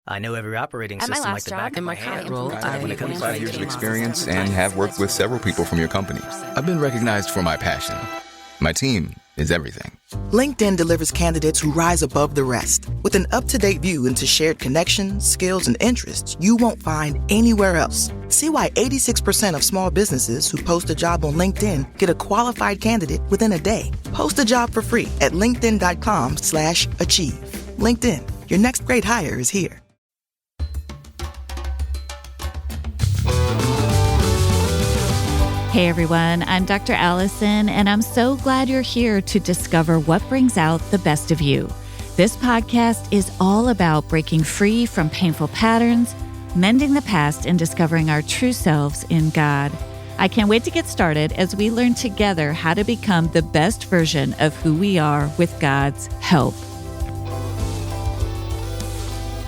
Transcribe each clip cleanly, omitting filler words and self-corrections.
I know every operating At my system like last the job, back of in my my current hand. role, When I it comes to 25 years of experience and have worked with several people from your company. I've been recognized for my passion. My team is everything. LinkedIn delivers candidates who rise above the rest. With an up-to-date view into shared connections, skills, and interests you won't find anywhere else. See why 86% of small businesses who post a job on LinkedIn get a qualified candidate within a day. Post a job for free at linkedin.com/achieve. LinkedIn, your next great hire is here. Hey everyone, I'm Dr. Allison, and I'm so glad you're here to discover what brings out the best of you. This podcast is all about breaking free from painful patterns, mending the past, and discovering our true selves in God. I can't wait to get started as we learn together how to become the best version of who we are with God's help.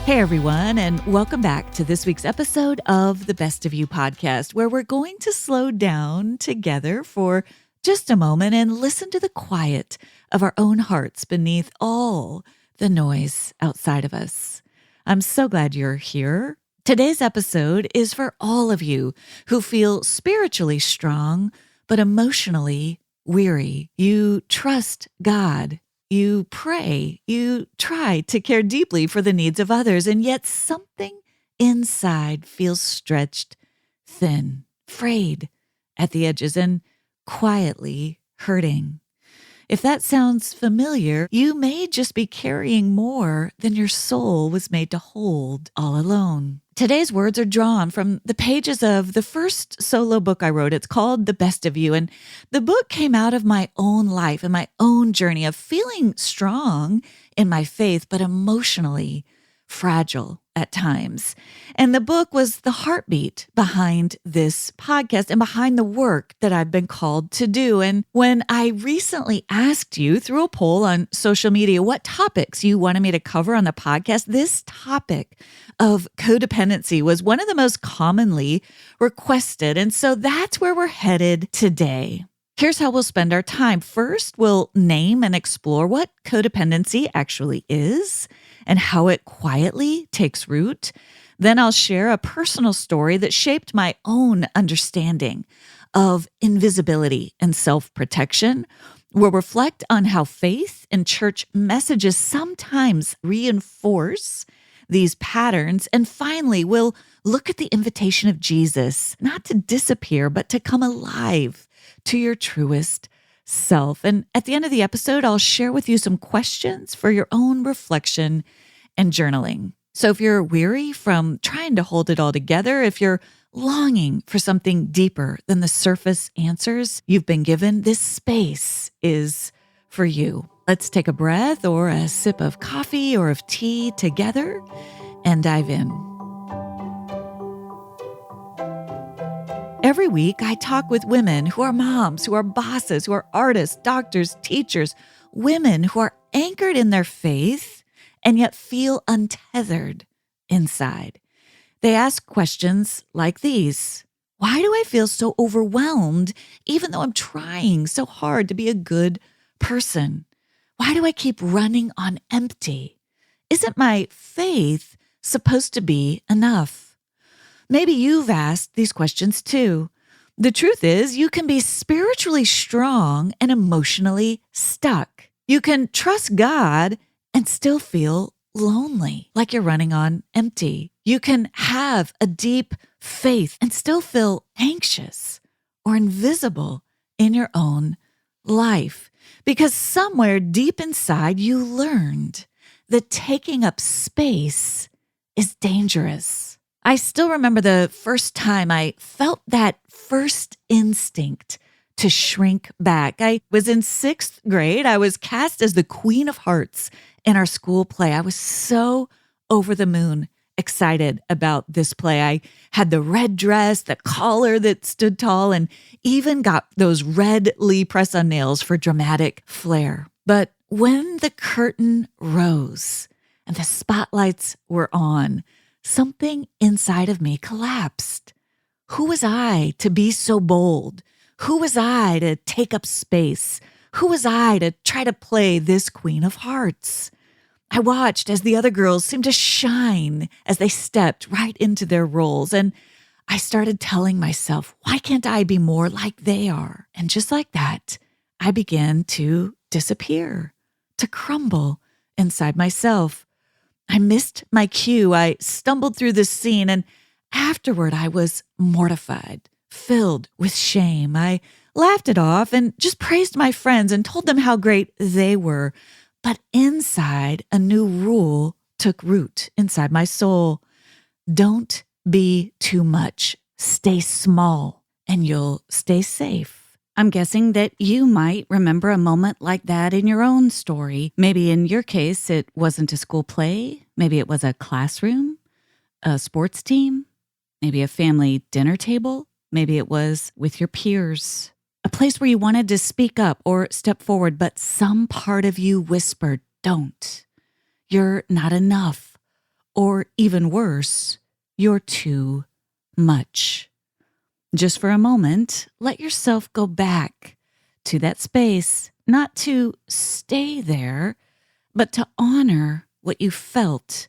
Hey everyone, and welcome back to this week's episode of the Best of You podcast, where we're going to slow down together for just a moment and listen to the quiet of our own hearts beneath all the noise outside of us. I'm so glad you're here. Today's episode is for all of you who feel spiritually strong, but emotionally weary. You trust God. You pray, you try to care deeply for the needs of others, and yet something inside feels stretched thin, frayed at the edges, and quietly hurting. If that sounds familiar, you may just be carrying more than your soul was made to hold all alone. Today's words are drawn from the pages of the first solo book I wrote. It's called The Best of You. And the book came out of my own life and my own journey of feeling strong in my faith, but emotionally fragile at times. And the book was the heartbeat behind this podcast and behind the work that I've been called to do. And when I recently asked you through a poll on social media what topics you wanted me to cover on the podcast, this topic of codependency was one of the most commonly requested. And so that's where we're headed today. Here's how we'll spend our time. First, we'll name and explore what codependency actually is and how it quietly takes root. Then I'll share a personal story that shaped my own understanding of invisibility and self-protection. We'll reflect on how faith and church messages sometimes reinforce these patterns. And finally, we'll look at the invitation of Jesus, not to disappear, but to come alive to your truest self. And at the end of the episode, I'll share with you some questions for your own reflection and journaling. So if you're weary from trying to hold it all together, if you're longing for something deeper than the surface answers you've been given, this space is for you. Let's take a breath or a sip of coffee or of tea together and dive in. Every week, I talk with women who are moms, who are bosses, who are artists, doctors, teachers, women who are anchored in their faith and yet feel untethered inside. They ask questions like these. Why do I feel so overwhelmed even though I'm trying so hard to be a good person? Why do I keep running on empty? Isn't my faith supposed to be enough? Maybe you've asked these questions too. The truth is, you can be spiritually strong and emotionally stuck. You can trust God and still feel lonely, like you're running on empty. You can have a deep faith and still feel anxious or invisible in your own life, because somewhere deep inside you learned that taking up space is dangerous. I still remember the first time I felt that first instinct to shrink back. I was in 6th grade. I was cast as the Queen of Hearts in our school play. I was so over the moon excited about this play. I had the red dress, the collar that stood tall, and even got those red Lee press-on nails for dramatic flair. But when the curtain rose and the spotlights were on, something inside of me collapsed. Who was I to be so bold? Who was I to take up space? Who was I to try to play this Queen of Hearts? I watched as the other girls seemed to shine as they stepped right into their roles. And I started telling myself, why can't I be more like they are? And just like that, I began to disappear, to crumble inside myself. I missed my cue. I stumbled through this scene, and afterward I was mortified, filled with shame. I laughed it off and just praised my friends and told them how great they were. But inside, a new rule took root inside my soul. Don't be too much. Stay small, and you'll stay safe. I'm guessing that you might remember a moment like that in your own story. Maybe in your case, it wasn't a school play. Maybe it was a classroom, a sports team, maybe a family dinner table. Maybe it was with your peers, a place where you wanted to speak up or step forward, but some part of you whispered, don't. You're not enough. Or even worse, you're too much. Just for a moment, let yourself go back to that space, not to stay there, but to honor what you felt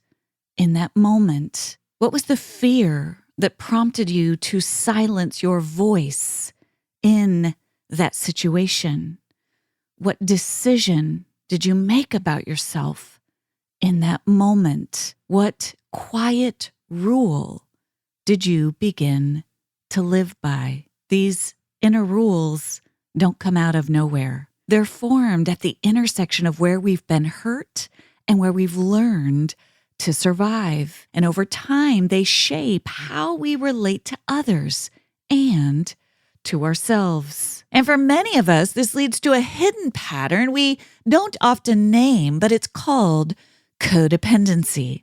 in that moment. What was the fear that prompted you to silence your voice in that situation? What decision did you make about yourself in that moment? What quiet rule did you begin to live by? These inner rules don't come out of nowhere. They're formed at the intersection of where we've been hurt and where we've learned to survive. And over time, they shape how we relate to others and to ourselves. And for many of us, this leads to a hidden pattern we don't often name, but it's called codependency.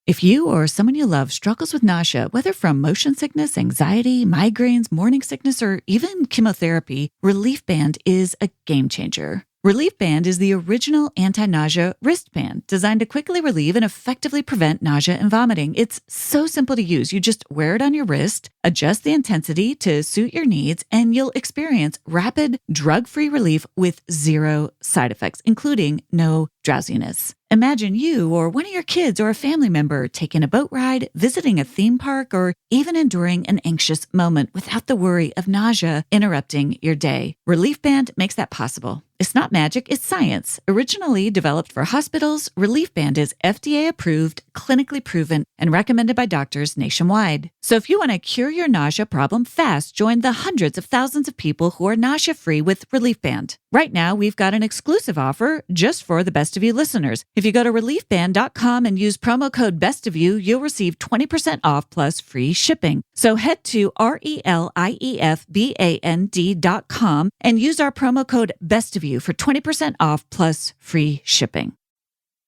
If you or someone you love struggles with nausea, whether from motion sickness, anxiety, migraines, morning sickness, or even chemotherapy, Relief Band is a game changer. Relief Band is the original anti-nausea wristband designed to quickly relieve and effectively prevent nausea and vomiting. It's so simple to use. You just wear it on your wrist, adjust the intensity to suit your needs, and you'll experience rapid, drug-free relief with zero side effects, including no drowsiness. Imagine you or one of your kids or a family member taking a boat ride, visiting a theme park, or even enduring an anxious moment without the worry of nausea interrupting your day. Relief Band makes that possible. It's not magic, it's science. Originally developed for hospitals, Relief Band is FDA approved, clinically proven, and recommended by doctors nationwide. So if you want to cure your nausea problem fast, join the hundreds of thousands of people who are nausea-free with Relief Band. Right now, we've got an exclusive offer just for the Best of You listeners. If you go to reliefband.com and use promo code BESTOFYOU, you'll receive 20% off plus free shipping. So head to reliefband.com and use our promo code BESTOFYOU for 20% off plus free shipping.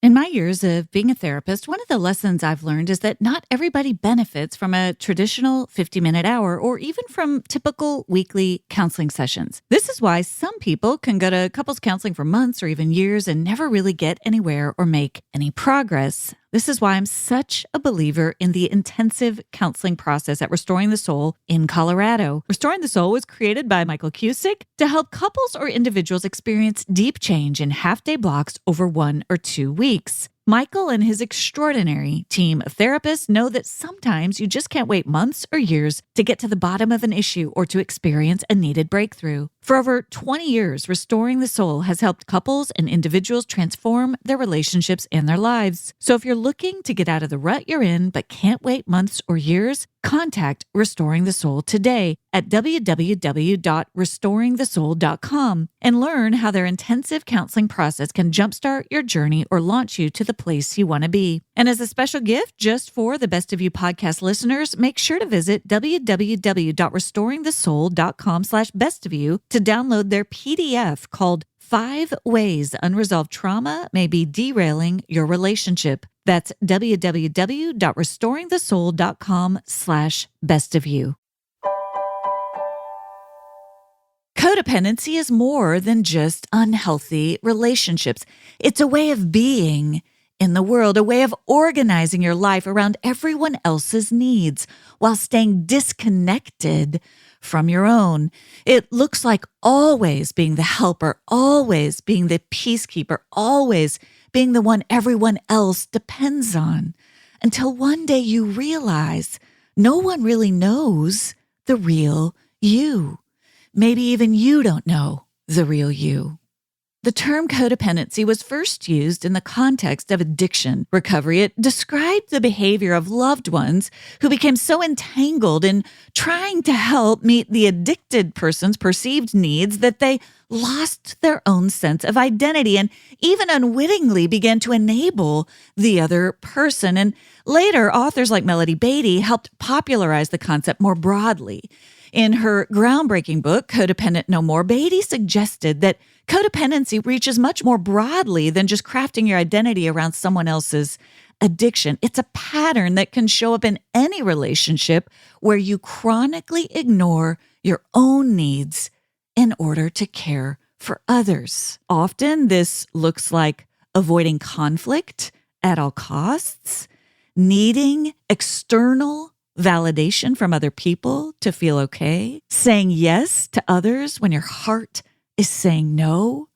In my years of being a therapist, one of the lessons I've learned is that not everybody benefits from a traditional 50-minute hour or even from typical weekly counseling sessions. This is why some people can go to couples counseling for months or even years and never really get anywhere or make any progress. This is why I'm such a believer in the intensive counseling process at Restoring the Soul in Colorado. Restoring the Soul was created by Michael Cusick to help couples or individuals experience deep change in half-day blocks over 1 or 2 weeks. Michael and his extraordinary team of therapists know that sometimes you just can't wait months or years to get to the bottom of an issue or to experience a needed breakthrough. For over 20 years, Restoring the Soul has helped couples and individuals transform their relationships and their lives. So if you're looking to get out of the rut you're in but can't wait months or years, contact Restoring the Soul today at www.restoringthesoul.com and learn how their intensive counseling process can jumpstart your journey or launch you to the place you want to be. And as a special gift just for the Best of You podcast listeners, make sure to visit www.restoringthesoul.com/bestofyou to download their PDF called 5 Ways Unresolved Trauma May Be Derailing Your Relationship. That's www.restoringthesoul.com/bestofyou. Codependency is more than just unhealthy relationships. It's a way of being in the world, a way of organizing your life around everyone else's needs while staying disconnected from your own. It looks like always being the helper, always being the peacekeeper, always being the one everyone else depends on, until one day you realize no one really knows the real you. Maybe even you don't know the real you. The term codependency was first used in the context of addiction recovery. It described the behavior of loved ones who became so entangled in trying to help meet the addicted person's perceived needs that they lost their own sense of identity and even unwittingly began to enable the other person. And later, authors like Melody Beattie helped popularize the concept more broadly. In her groundbreaking book, Codependent No More, Beattie suggested that codependency reaches much more broadly than just crafting your identity around someone else's addiction. It's a pattern that can show up in any relationship where you chronically ignore your own needs in order to care for others. Often this looks like avoiding conflict at all costs, needing external validation from other people to feel okay, saying yes to others when your heart is saying no,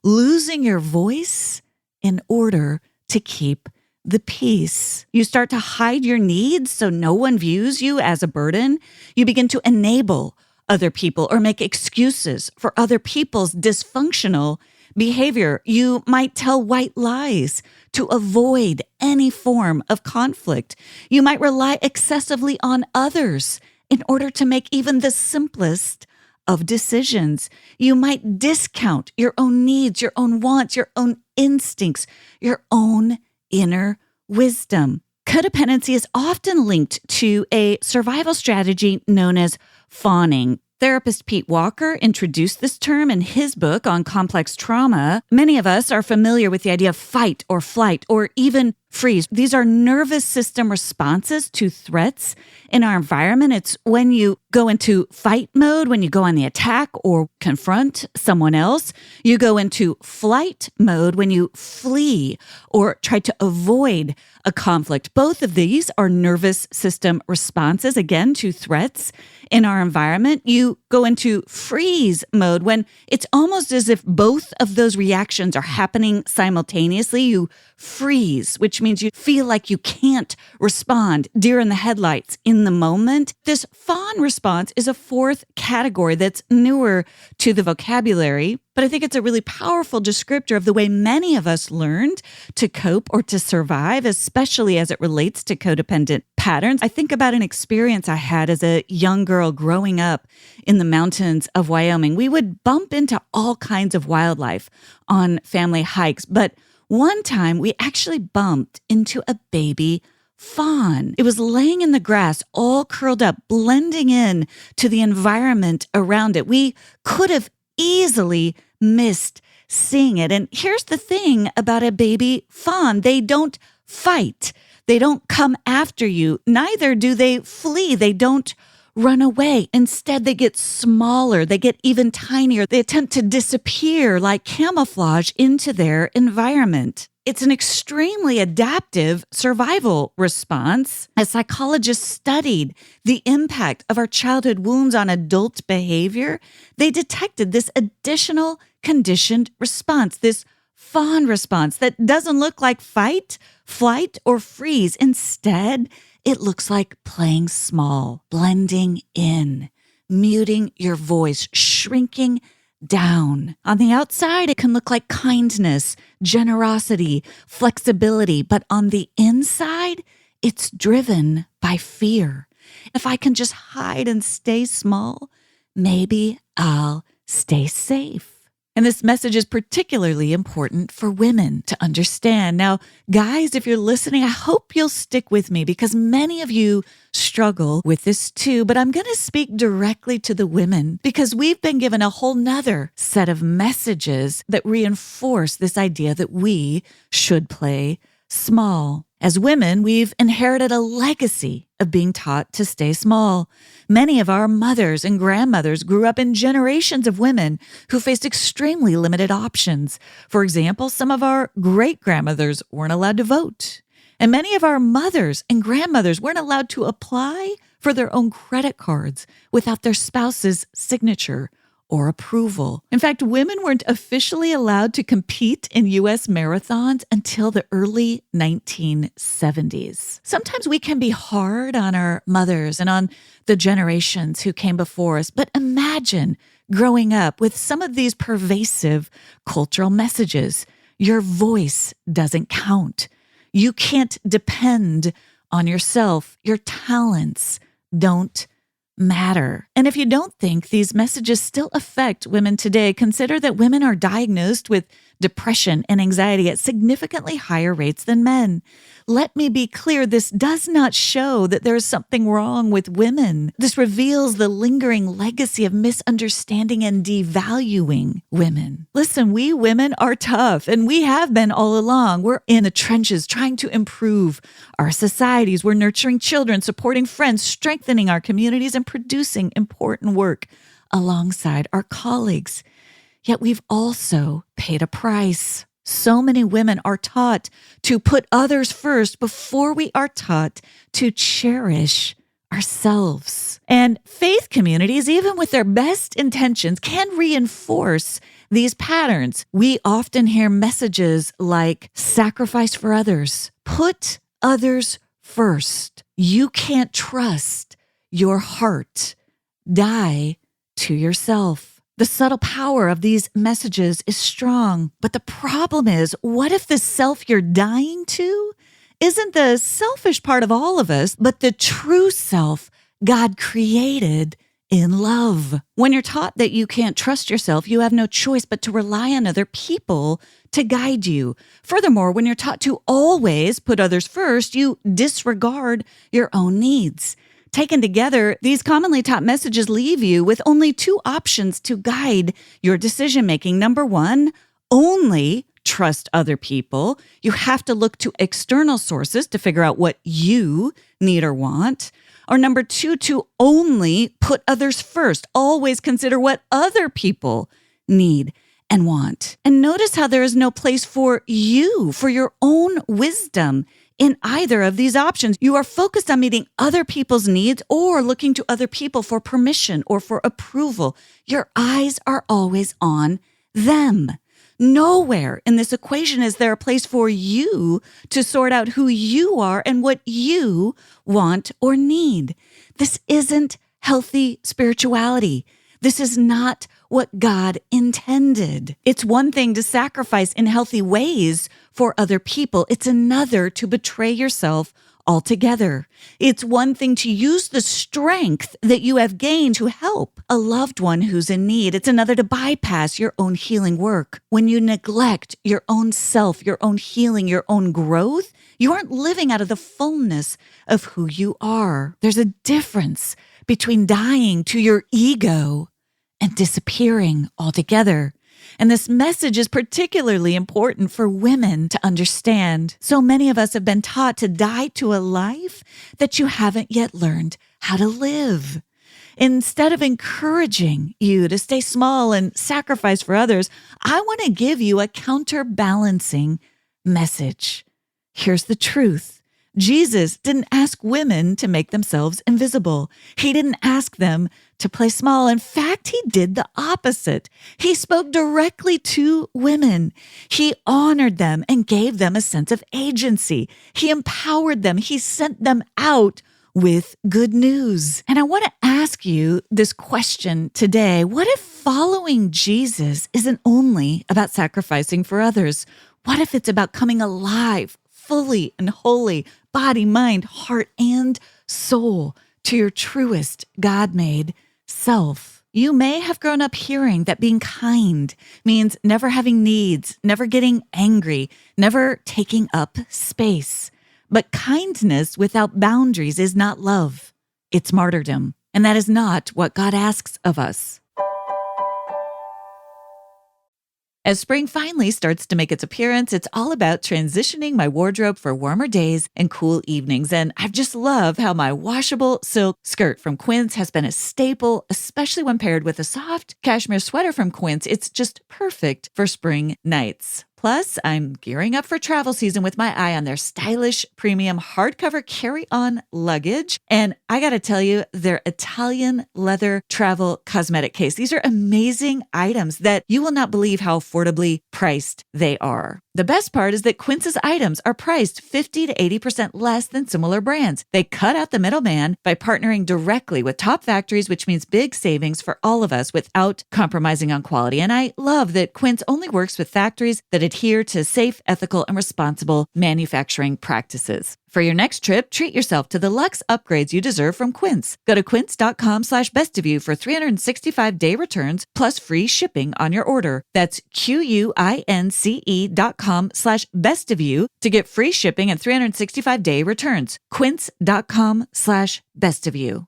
losing your voice in order to keep the peace. You start to hide your needs so no one views you as a burden. You begin to enable other people or make excuses for other people's dysfunctional behavior. You might tell white lies to avoid any form of conflict. You might rely excessively on others in order to make even the simplest of decisions. You might discount your own needs, your own wants, your own instincts, your own inner wisdom. Codependency is often linked to a survival strategy known as fawning. Therapist Pete Walker introduced this term in his book on complex trauma. Many of us are familiar with the idea of fight or flight or even freeze. These are nervous system responses to threats in our environment. It's when you go into fight mode, when you go on the attack or confront someone else. You go into flight mode when you flee or try to avoid a conflict. Both of these are nervous system responses, again, to threats in our environment. You go into freeze mode when it's almost as if both of those reactions are happening simultaneously. You freeze, which means you feel like you can't respond, deer in the headlights in the moment. This fawn response is a fourth category that's newer to the vocabulary, but I think it's a really powerful descriptor of the way many of us learned to cope or to survive, especially as it relates to codependent patterns. I think about an experience I had as a young girl growing up in the mountains of Wyoming. We would bump into all kinds of wildlife on family hikes, but one time we actually bumped into a baby fawn. It was laying in the grass, all curled up, blending in to the environment around it. We could have easily missed seeing it. And here's the thing about a baby fawn. They don't fight. They don't come after you. Neither do they flee. They don't run away. Instead, they get smaller. They get even tinier. They attempt to disappear like camouflage into their environment. It's an extremely adaptive survival response. As psychologists studied the impact of our childhood wounds on adult behavior, they detected this additional conditioned response, this fawn response that doesn't look like fight, flight, or freeze. Instead, it looks like playing small, blending in, muting your voice, shrinking down. On the outside, it can look like kindness, generosity, flexibility, but on the inside, it's driven by fear. If I can just hide and stay small, maybe I'll stay safe. And this message is particularly important for women to understand. Now, guys, if you're listening, I hope you'll stick with me because many of you struggle with this too, but I'm going to speak directly to the women because we've been given a whole nother set of messages that reinforce this idea that we should play small. As women, we've inherited a legacy of being taught to stay small. Many of our mothers and grandmothers grew up in generations of women who faced extremely limited options. For example, some of our great-grandmothers weren't allowed to vote. And many of our mothers and grandmothers weren't allowed to apply for their own credit cards without their spouse's signature or approval. In fact, women weren't officially allowed to compete in U.S. marathons until the early 1970s. Sometimes we can be hard on our mothers and on the generations who came before us, but imagine growing up with some of these pervasive cultural messages. Your voice doesn't count. You can't depend on yourself. Your talents don't matter. And if you don't think these messages still affect women today, consider that women are diagnosed with depression and anxiety at significantly higher rates than men. Let me be clear, this does not show that there is something wrong with women. This reveals the lingering legacy of misunderstanding and devaluing women. Listen, we women are tough, and we have been all along. We're in the trenches trying to improve our societies. We're nurturing children, supporting friends, strengthening our communities, and producing important work alongside our colleagues. Yet we've also paid a price. So many women are taught to put others first before we are taught to cherish ourselves. And faith communities, even with their best intentions, can reinforce these patterns. We often hear messages like sacrifice for others, put others first. You can't trust your heart. Die to yourself. The subtle power of these messages is strong, but the problem is, what if the self you're dying to isn't the selfish part of all of us, but the true self God created in love? When you're taught that you can't trust yourself, you have no choice but to rely on other people to guide you. Furthermore, when you're taught to always put others first, you disregard your own needs. Taken together, these commonly taught messages leave you with only two options to guide your decision-making. Number one, only trust other people. You have to look to external sources to figure out what you need or want. Or number two, to only put others first. Always consider what other people need and want. And notice how there is no place for you, for your own wisdom in either of these options. You are focused on meeting other people's needs or looking to other people for permission or for approval. Your eyes are always on them. Nowhere in this equation is there a place for you to sort out who you are and what you want or need. This isn't healthy spirituality. This is not what God intended. It's one thing to sacrifice in healthy ways for other people. It's another to betray yourself altogether. It's one thing to use the strength that you have gained to help a loved one who's in need. It's another to bypass your own healing work. When you neglect your own self, your own healing, your own growth, you aren't living out of the fullness of who you are. There's a difference between dying to your ego and disappearing altogether. And this message is particularly important for women to understand. So many of us have been taught to die to a life that you haven't yet learned how to live. Instead of encouraging you to stay small and sacrifice for others, I want to give you a counterbalancing message. Here's the truth. Jesus didn't ask women to make themselves invisible. He didn't ask them to play small. In fact, he did the opposite. He spoke directly to women. He honored them and gave them a sense of agency. He empowered them. He sent them out with good news. And I want to ask you this question today. What if following Jesus isn't only about sacrificing for others? What if it's about coming alive fully and wholly, body, mind, heart, and soul, to your truest God-made self? You may have grown up hearing that being kind means never having needs, never getting angry, never taking up space. But kindness without boundaries is not love. It's martyrdom. And that is not what God asks of us. As spring finally starts to make its appearance, it's all about transitioning my wardrobe for warmer days and cool evenings. And I just love how my washable silk skirt from Quince has been a staple, especially when paired with a soft cashmere sweater from Quince. It's just perfect for spring nights. Plus, I'm gearing up for travel season with my eye on their stylish premium hardcover carry-on luggage. And I got to tell you, their Italian leather travel cosmetic case. These are amazing items that you will not believe how affordably priced they are. The best part is that Quince's items are priced 50 to 80% less than similar brands. They cut out the middleman by partnering directly with top factories, which means big savings for all of us without compromising on quality. And I love that Quince only works with factories that adhere to safe, ethical, and responsible manufacturing practices. For your next trip, treat yourself to the luxe upgrades you deserve from Quince. Go to quince.com/bestofyou for 365-day returns plus free shipping on your order. That's QUINCE.com/bestofyou to get free shipping and 365-day returns. Quince.com/bestofyou.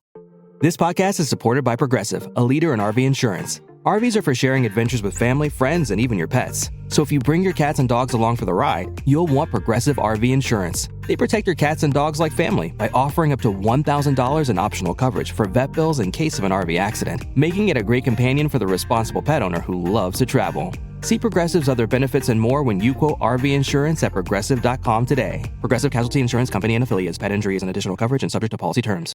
This podcast is supported by Progressive, a leader in RV insurance. RVs are for sharing adventures with family, friends, and even your pets. So if you bring your cats and dogs along for the ride, you'll want Progressive RV Insurance. They protect your cats and dogs like family by offering up to $1,000 in optional coverage for vet bills in case of an RV accident, making it a great companion for the responsible pet owner who loves to travel. See Progressive's other benefits and more when you quote RV Insurance at Progressive.com today. Progressive Casualty Insurance Company and Affiliates. Pet injuries and additional coverage and subject to policy terms.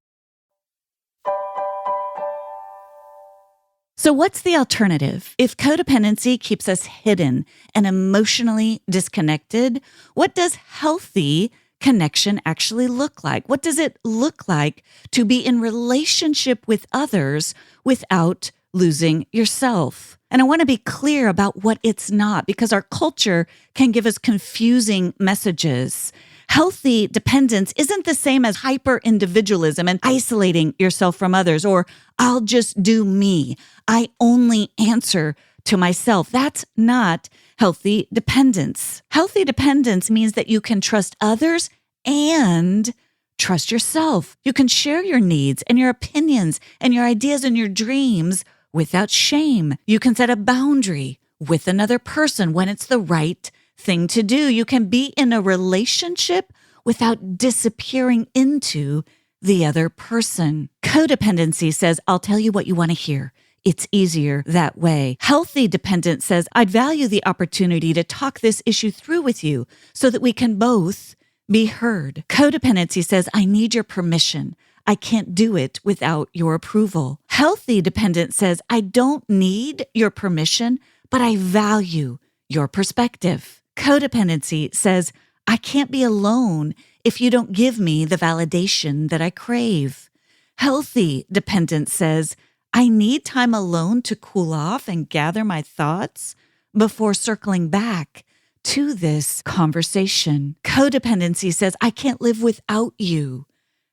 So what's the alternative? If codependency keeps us hidden and emotionally disconnected, what does healthy connection actually look like? What does it look like to be in relationship with others without losing yourself? And I want to be clear about what it's not, because our culture can give us confusing messages. Healthy dependence isn't the same as hyper-individualism and isolating yourself from others, or I'll just do me. I only answer to myself. That's not healthy dependence. Healthy dependence means that you can trust others and trust yourself. You can share your needs and your opinions and your ideas and your dreams without shame. You can set a boundary with another person when it's the right thing to do. You can be in a relationship without disappearing into the other person. Codependency says, I'll tell you what you want to hear. It's easier that way. Healthy dependence says, I'd value the opportunity to talk this issue through with you so that we can both be heard. Codependency says, I need your permission. I can't do it without your approval. Healthy dependence says, I don't need your permission, but I value your perspective. Codependency says, I can't be alone if you don't give me the validation that I crave. Healthy dependence says, I need time alone to cool off and gather my thoughts before circling back to this conversation. Codependency says, I can't live without you.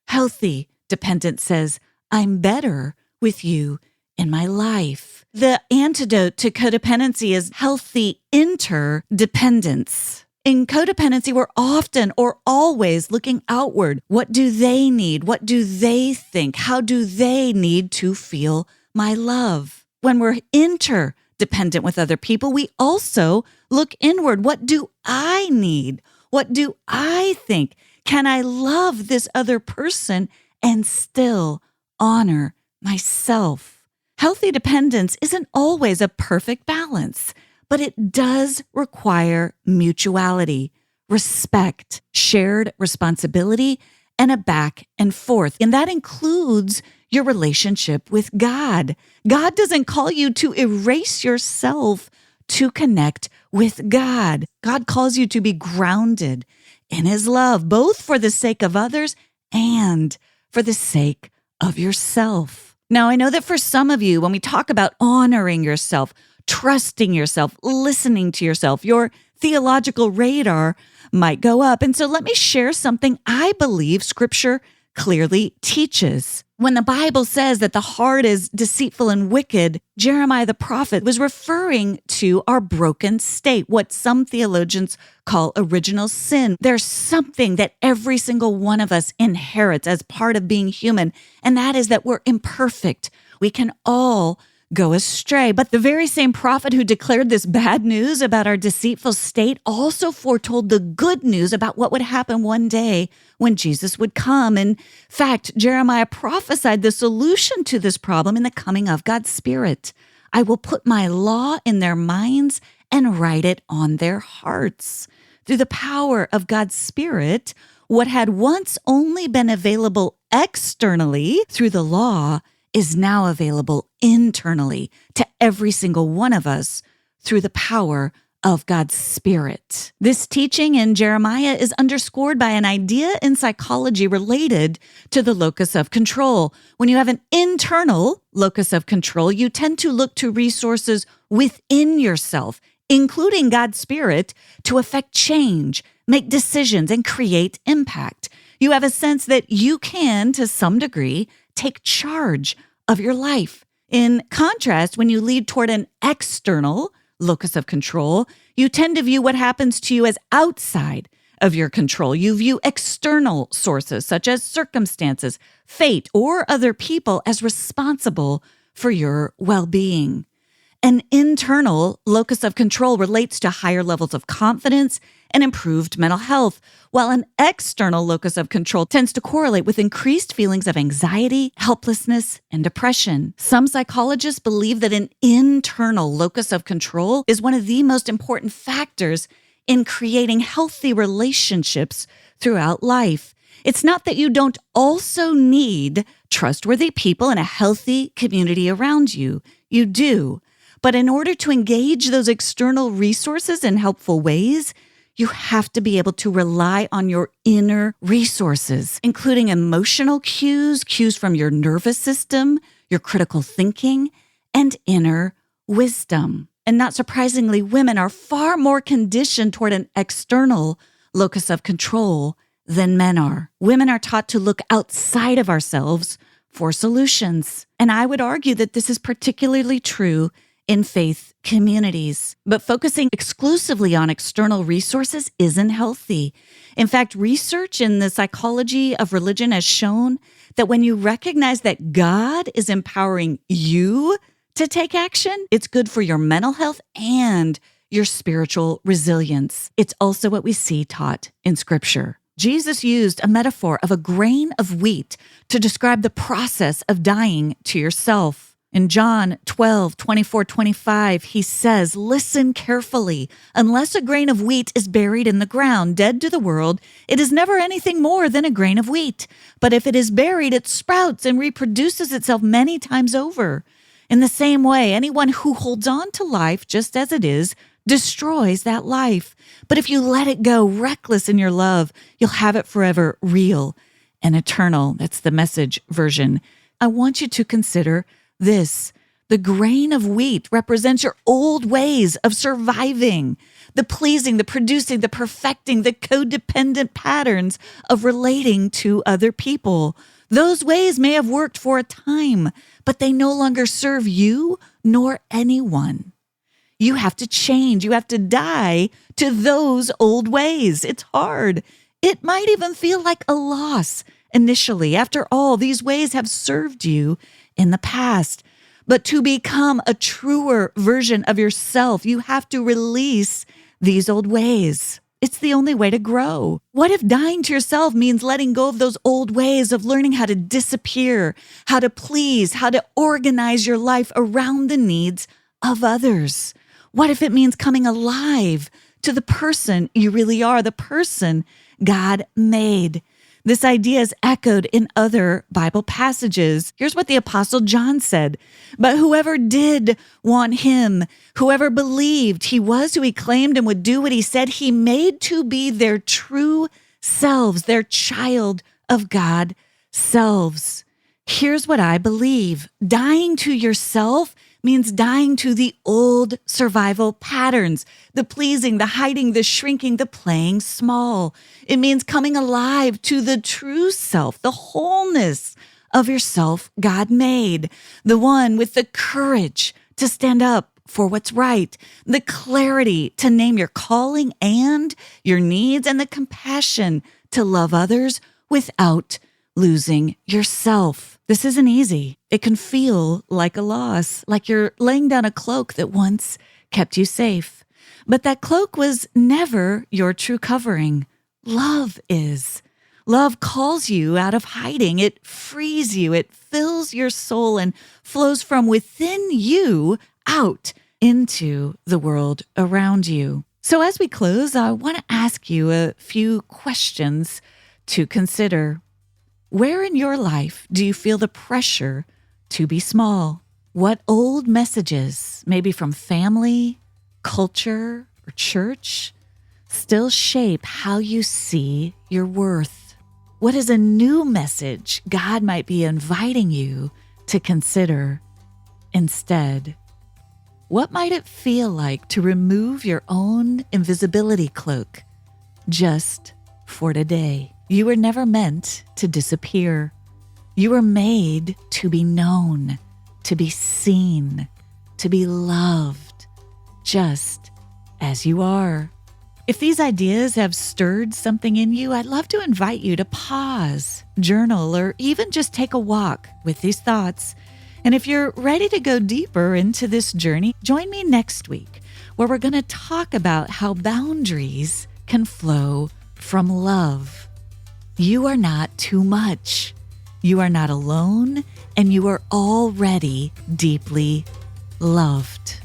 Healthy dependence says, I'm better with you in my life. The antidote to codependency is healthy interdependence. In codependency, we're often or always looking outward. What do they need? What do they think? How do they need to feel my love? When we're interdependent with other people, we also look inward. What do I need? What do I think? Can I love this other person and still honor myself? Healthy dependence isn't always a perfect balance, but it does require mutuality, respect, shared responsibility, and a back and forth. And that includes your relationship with God. God doesn't call you to erase yourself to connect with God. God calls you to be grounded in His love, both for the sake of others and for the sake of yourself. Now, I know that for some of you, when we talk about honoring yourself, trusting yourself, listening to yourself, your theological radar might go up. And so let me share something I believe Scripture clearly teaches. When the Bible says that the heart is deceitful and wicked, Jeremiah the prophet was referring to our broken state, what some theologians call original sin. There's something that every single one of us inherits as part of being human, and that is that we're imperfect. We can all go astray. But the very same prophet who declared this bad news about our deceitful state also foretold the good news about what would happen one day when Jesus would come. In fact, Jeremiah prophesied the solution to this problem in the coming of God's Spirit. I will put my law in their minds and write it on their hearts. Through the power of God's Spirit, what had once only been available externally through the law is now available internally to every single one of us through the power of God's Spirit. This teaching in Jeremiah is underscored by an idea in psychology related to the locus of control. When you have an internal locus of control, you tend to look to resources within yourself, including God's Spirit, to affect change, make decisions, and create impact. You have a sense that you can, to some degree, take charge of your life. In contrast, when you lead toward an external locus of control, you tend to view what happens to you as outside of your control. You view external sources such as circumstances, fate, or other people as responsible for your well-being. An internal locus of control relates to higher levels of confidence and improved mental health, while an external locus of control tends to correlate with increased feelings of anxiety, helplessness, and depression. Some psychologists believe that an internal locus of control is one of the most important factors in creating healthy relationships throughout life. It's not that you don't also need trustworthy people and a healthy community around you. You do. But in order to engage those external resources in helpful ways, you have to be able to rely on your inner resources, including emotional cues from your nervous system, your critical thinking, and inner wisdom. And not surprisingly, women are far more conditioned toward an external locus of control than men are. Women are taught to look outside of ourselves for solutions. And I would argue that this is particularly true in faith communities. But focusing exclusively on external resources isn't healthy. In fact, research in the psychology of religion has shown that when you recognize that God is empowering you to take action, it's good for your mental health and your spiritual resilience. It's also what we see taught in Scripture. Jesus used a metaphor of a grain of wheat to describe the process of dying to yourself. In John 12:24-25, he says, "Listen carefully. Unless a grain of wheat is buried in the ground, dead to the world, it is never anything more than a grain of wheat. But if it is buried, it sprouts and reproduces itself many times over. In the same way, anyone who holds on to life just as it is destroys that life. But if you let it go reckless in your love, you'll have it forever, real and eternal." That's the Message version. I want you to consider this. The grain of wheat represents your old ways of surviving, the pleasing, the producing, the perfecting, the codependent patterns of relating to other people. Those ways may have worked for a time, but they no longer serve you nor anyone. You have to change. You have to die to those old ways. It's hard. It might even feel like a loss initially. After all, these ways have served you in the past. But to become a truer version of yourself, you have to release these old ways. It's the only way to grow. What if dying to yourself means letting go of those old ways of learning how to disappear, how to please, how to organize your life around the needs of others? What if it means coming alive to the person you really are, the person God made? This idea is echoed in other Bible passages. Here's what the Apostle John said: "But whoever did want him, whoever believed he was who he claimed and would do what he said, he made to be their true selves, their child of God selves." Here's what I believe. Dying to yourself means dying to the old survival patterns, the pleasing, the hiding, the shrinking, the playing small. It means coming alive to the true self, the wholeness of yourself God made, the one with the courage to stand up for what's right, the clarity to name your calling and your needs, and the compassion to love others without losing yourself. This isn't easy. It can feel like a loss, like you're laying down a cloak that once kept you safe. But that cloak was never your true covering. Love is. Love calls you out of hiding. It frees you. It fills your soul and flows from within you out into the world around you. So as we close, I want to ask you a few questions to consider. Where in your life do you feel the pressure to be small? What old messages, maybe from family, culture, or church, still shape how you see your worth? What is a new message God might be inviting you to consider instead? What might it feel like to remove your own invisibility cloak just for today? You were never meant to disappear. You were made to be known, to be seen, to be loved, just as you are. If these ideas have stirred something in you, I'd love to invite you to pause, journal, or even just take a walk with these thoughts. And if you're ready to go deeper into this journey, join me next week, where we're going to talk about how boundaries can flow from love. You are not too much. You are not alone, and you are already deeply loved.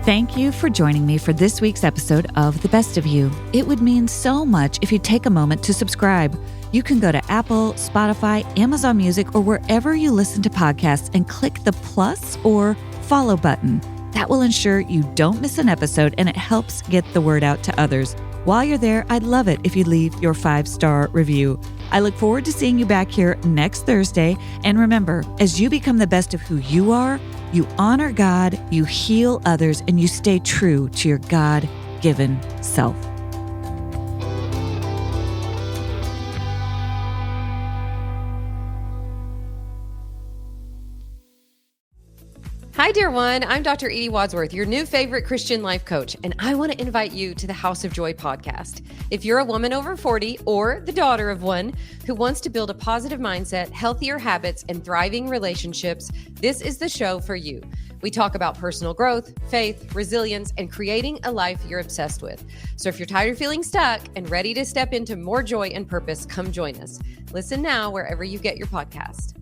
Thank you for joining me for this week's episode of The Best of You. It would mean so much if you take a moment to subscribe. You can go to Apple, Spotify, Amazon Music, or wherever you listen to podcasts and click the plus or follow button. That will ensure you don't miss an episode, and it helps get the word out to others. While you're there, I'd love it if you leave your 5-star review. I look forward to seeing you back here next Thursday. And remember, as you become the best of who you are, you honor God, you heal others, and you stay true to your God-given self. Hi, dear one. I'm Dr. Edie Wadsworth, your new favorite Christian life coach, and I want to invite you to the House of Joy podcast. If you're a woman over 40 or the daughter of one who wants to build a positive mindset, healthier habits, and thriving relationships, this is the show for you. We talk about personal growth, faith, resilience, and creating a life you're obsessed with. So if you're tired of feeling stuck and ready to step into more joy and purpose, come join us. Listen now wherever you get your podcast.